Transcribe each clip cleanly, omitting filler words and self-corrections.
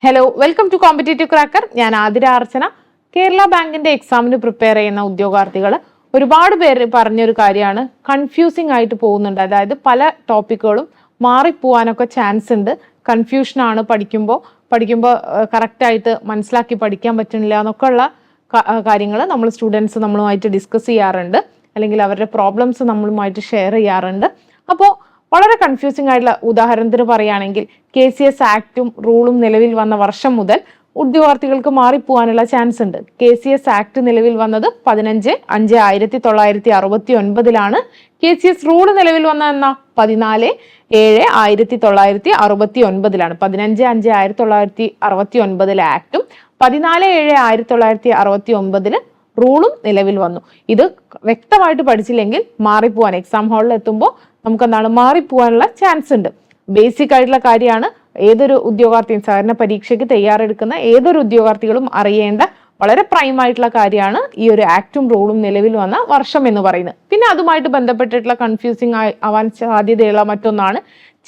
Hello, welcome to competitive cracker. ഞാൻ ആതിര അർച്ചന. കേരള ബാങ്കിന്റെ എക്സാമിന് പ്രിപ്പയർ ചെയ്യുന്ന ഉദ്യോഗാർത്ഥികൾ ഒരുപാട് പേര് പറഞ്ഞൊരു കാര്യമാണ്, കൺഫ്യൂസിങ് ആയിട്ട് പോകുന്നുണ്ട്. അതായത് പല ടോപ്പിക്കുകളും മാറിപ്പോവാനൊക്കെ ചാൻസ് ഉണ്ട്. കൺഫ്യൂഷനാണ്, പഠിക്കുമ്പോൾ കറക്റ്റായിട്ട് മനസ്സിലാക്കി പഠിക്കാൻ പറ്റുന്നില്ല എന്നൊക്കെ ഉള്ള കാര്യങ്ങൾ നമ്മൾ സ്റ്റുഡൻസ് നമ്മളുമായിട്ട് ഡിസ്കസ് ചെയ്യാറുണ്ട്, അല്ലെങ്കിൽ അവരുടെ പ്രോബ്ലംസ് നമ്മളുമായിട്ട് ഷെയർ ചെയ്യാറുണ്ട്. അപ്പോൾ വളരെ കൺഫ്യൂസിംഗ് ആയിട്ടുള്ള ഉദാഹരണത്തിന് പറയുകയാണെങ്കിൽ, KCS ആക്ടും റൂളും നിലവിൽ വന്ന വർഷം മുതൽ ഉദ്യോഗാർത്ഥികൾക്ക് മാറിപ്പോവാനുള്ള ചാൻസ് ഉണ്ട്. KCS ആക്ട് നിലവിൽ വന്നത് 15/5/1969 KCS റൂൾ നിലവിൽ വന്ന എന്നാ 14/7/1969 15/5/1969 ആക്ടും 14/7/1969 റൂളും നിലവിൽ വന്നു. ഇത് വ്യക്തമായിട്ട് പഠിച്ചില്ലെങ്കിൽ മാറിപ്പോവാൻ, എക്സാം ഹാളിൽ എത്തുമ്പോൾ നമുക്ക് എന്താണ് മാറിപ്പോവാനുള്ള ചാൻസ് ഉണ്ട്. ബേസിക് ആയിട്ടുള്ള കാര്യമാണ്. ഏതൊരു ഉദ്യോഗാർത്ഥിയും, സഹകരണ പരീക്ഷയ്ക്ക് തയ്യാറെടുക്കുന്ന ഏതൊരു ഉദ്യോഗാർത്ഥികളും അറിയേണ്ട വളരെ പ്രൈം ആയിട്ടുള്ള കാര്യമാണ് ഈ ഒരു ആക്ടും റൂളും നിലവിൽ വന്ന വർഷം എന്ന് പറയുന്നത്. പിന്നെ അതുമായിട്ട് ബന്ധപ്പെട്ടിട്ടുള്ള കൺഫ്യൂസിങ് ആവാൻ സാധ്യതയുള്ള മറ്റൊന്നാണ്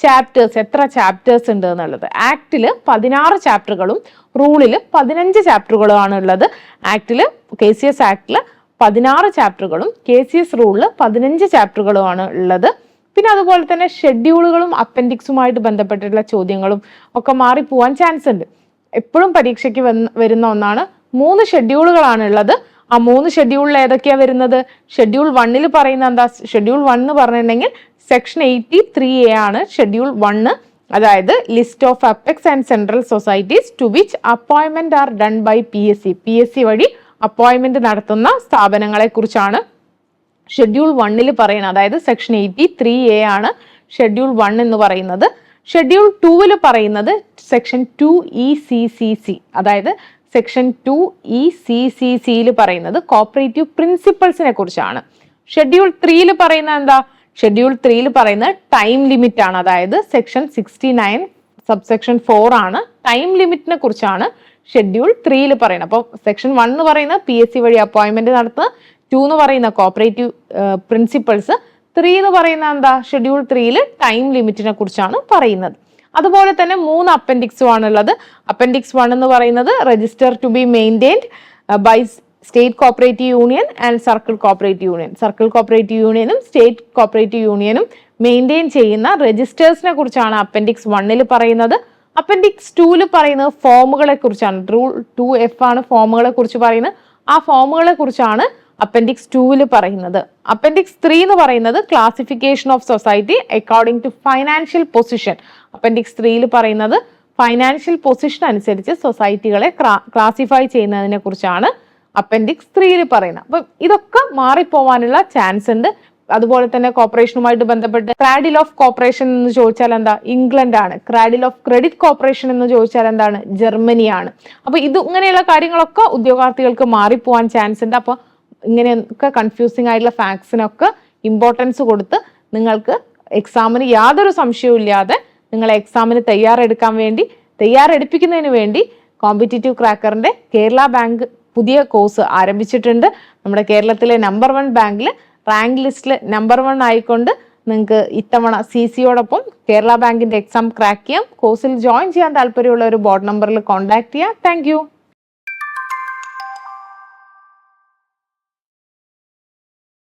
ചാപ്റ്റേഴ്സ്. എത്ര ചാപ്റ്റേഴ്സ് ഉണ്ട് എന്നുള്ളത്. ആക്ടില് 16 ചാപ്റ്ററുകളും റൂളില് 15 ചാപ്റ്ററുകളുമാണ് ഉള്ളത്. ആക്ടില്, KCS ആക്ടില് 16 ചാപ്റ്ററുകളും KCS റൂളില് 15 ചാപ്റ്ററുകളുമാണ് ഉള്ളത്. പിന്നെ അതുപോലെ തന്നെ ഷെഡ്യൂളുകളും അപ്പൻഡിക്സുമായിട്ട് ബന്ധപ്പെട്ടിട്ടുള്ള ചോദ്യങ്ങളും ഒക്കെ മാറിപ്പോവാൻ ചാൻസ് ഉണ്ട്. എപ്പോഴും പരീക്ഷയ്ക്ക് വരുന്ന ഒന്നാണ്. 3 ഷെഡ്യൂളുകളാണ് ഉള്ളത്. ആ 3 ഷെഡ്യൂളിൽ ഏതൊക്കെയാ വരുന്നത്? ഷെഡ്യൂൾ 1 പറയുന്ന എന്താ? ഷെഡ്യൂൾ 1 എന്ന് പറഞ്ഞിട്ടുണ്ടെങ്കിൽ സെക്ഷൻ 83A ആണ് ഷെഡ്യൂൾ 1. അതായത് list of apex and central societies to which appointment are done by PSC വഴി അപ്പോയിന്റ്മെന്റ് നടത്തുന്ന സ്ഥാപനങ്ങളെ കുറിച്ചാണ് ഷെഡ്യൂൾ 1 പറയുന്നത്. അതായത് സെക്ഷൻ 83A ആണ് ഷെഡ്യൂൾ 1 എന്ന് പറയുന്നത്. ഷെഡ്യൂൾ 2 പറയുന്നത് സെക്ഷൻ 2ECCC, അതായത് സെക്ഷൻ 2ECCC പറയുന്നത് കോപ്പറേറ്റീവ് പ്രിൻസിപ്പൾസിനെ കുറിച്ചാണ്. ഷെഡ്യൂൾ 3 പറയുന്നത് എന്താ? ഷെഡ്യൂൾ 3 പറയുന്നത് ടൈം ലിമിറ്റ് ആണ്. അതായത് സെക്ഷൻ 69 സബ്സെക്ഷൻ 4 ആണ്. ടൈം ലിമിറ്റിനെ കുറിച്ചാണ് ഷെഡ്യൂൾ 3 പറയുന്നത്. അപ്പോൾ സെക്ഷൻ 1 എന്ന് പറയുന്നത് PSC വഴി അപ്പോയിന്റ്മെന്റ് നടത്തുന്ന, 2 എന്ന് പറയുന്ന കോപ്പറേറ്റീവ് പ്രിൻസിപ്പൾസ്, 3 എന്ന് പറയുന്ന എന്താ? ഷെഡ്യൂൾ 3 ടൈം ലിമിറ്റിനെ കുറിച്ചാണ് പറയുന്നത്. അതുപോലെ തന്നെ 3 അപ്പൻഡിക്സും ആണുള്ളത്. അപ്പൻഡിക്സ് 1 എന്ന് പറയുന്നത് register to be maintained by state cooperative union and circle cooperative union. Circle cooperative യൂണിയനും സ്റ്റേറ്റ് കോപ്പറേറ്റീവ് യൂണിയനും മെയിൻറ്റെയിൻ ചെയ്യുന്ന രജിസ്റ്റേഴ്സിനെ കുറിച്ചാണ് അപ്പൻഡിക്സ് 1 പറയുന്നത്. അപ്പൻഡിക്സ് 2 പറയുന്നത് ഫോമുകളെ കുറിച്ചാണ്. റൂൾ 2F ആണ് ഫോമുകളെ കുറിച്ച് പറയുന്നത്. ആ ഫോമുകളെ കുറിച്ചാണ് അപ്പൻഡിക്സ് 2 പറയുന്നത്. അപ്പൻഡിക്സ് 3 എന്ന് പറയുന്നത് classification of society according to financial position. Appendix 3 പറയുന്നത് ഫൈനാൻഷ്യൽ പൊസിഷൻ അനുസരിച്ച് സൊസൈറ്റികളെ ക്ലാസിഫൈ ചെയ്യുന്നതിനെ കുറിച്ചാണ് അപ്പൻഡിക്സ് 3 പറയുന്നത്. അപ്പം ഇതൊക്കെ മാറിപ്പോവാനുള്ള ചാൻസ് ഉണ്ട്. അതുപോലെ തന്നെ കോർപ്പറേഷനുമായിട്ട് ബന്ധപ്പെട്ട് ക്രാഡിൽ ഓഫ് കോർപ്പറേഷൻ എന്ന് ചോദിച്ചാൽ എന്താ? ഇംഗ്ലണ്ട് ആണ്. ക്രാഡിൽ ഓഫ് ക്രെഡിറ്റ് കോർപ്പറേഷൻ എന്ന് ചോദിച്ചാൽ എന്താണ്? ജർമ്മനിയാണ്. അപ്പൊ ഇങ്ങനെയുള്ള കാര്യങ്ങളൊക്കെ ഉദ്യോഗാർത്ഥികൾക്ക് മാറിപ്പോവാൻ ചാൻസ് ഉണ്ട്. അപ്പൊ ഇങ്ങനെയൊക്കെ കൺഫ്യൂസിങ് ആയിട്ടുള്ള ഫാക്ട്സിനൊക്കെ ഇമ്പോർട്ടൻസ് കൊടുത്ത് നിങ്ങൾക്ക് എക്സാമിന് യാതൊരു സംശയവും ഇല്ലാതെ നിങ്ങളെ എക്സാമിന് തയ്യാറെടുപ്പിക്കുന്നതിന് വേണ്ടി കോമ്പറ്റേറ്റീവ് ക്രാക്കറിന്റെ കേരള ബാങ്ക് പുതിയ കോഴ്സ് ആരംഭിച്ചിട്ടുണ്ട്. നമ്മുടെ കേരളത്തിലെ നമ്പർ 1 ബാങ്കിൽ റാങ്ക് ലിസ്റ്റിൽ നമ്പർ 1 ആയിക്കൊണ്ട് നിങ്ങൾക്ക് ഇത്തവണ CCയോടൊപ്പം കേരള ബാങ്കിന്റെ എക്സാം ക്രാക്ക് ചെയ്യാം. കോഴ്സിൽ ജോയിൻ ചെയ്യാൻ താല്പര്യമുള്ള ഒരു ബോർഡ് നമ്പറിൽ കോൺടാക്ട് ചെയ്യാം. താങ്ക്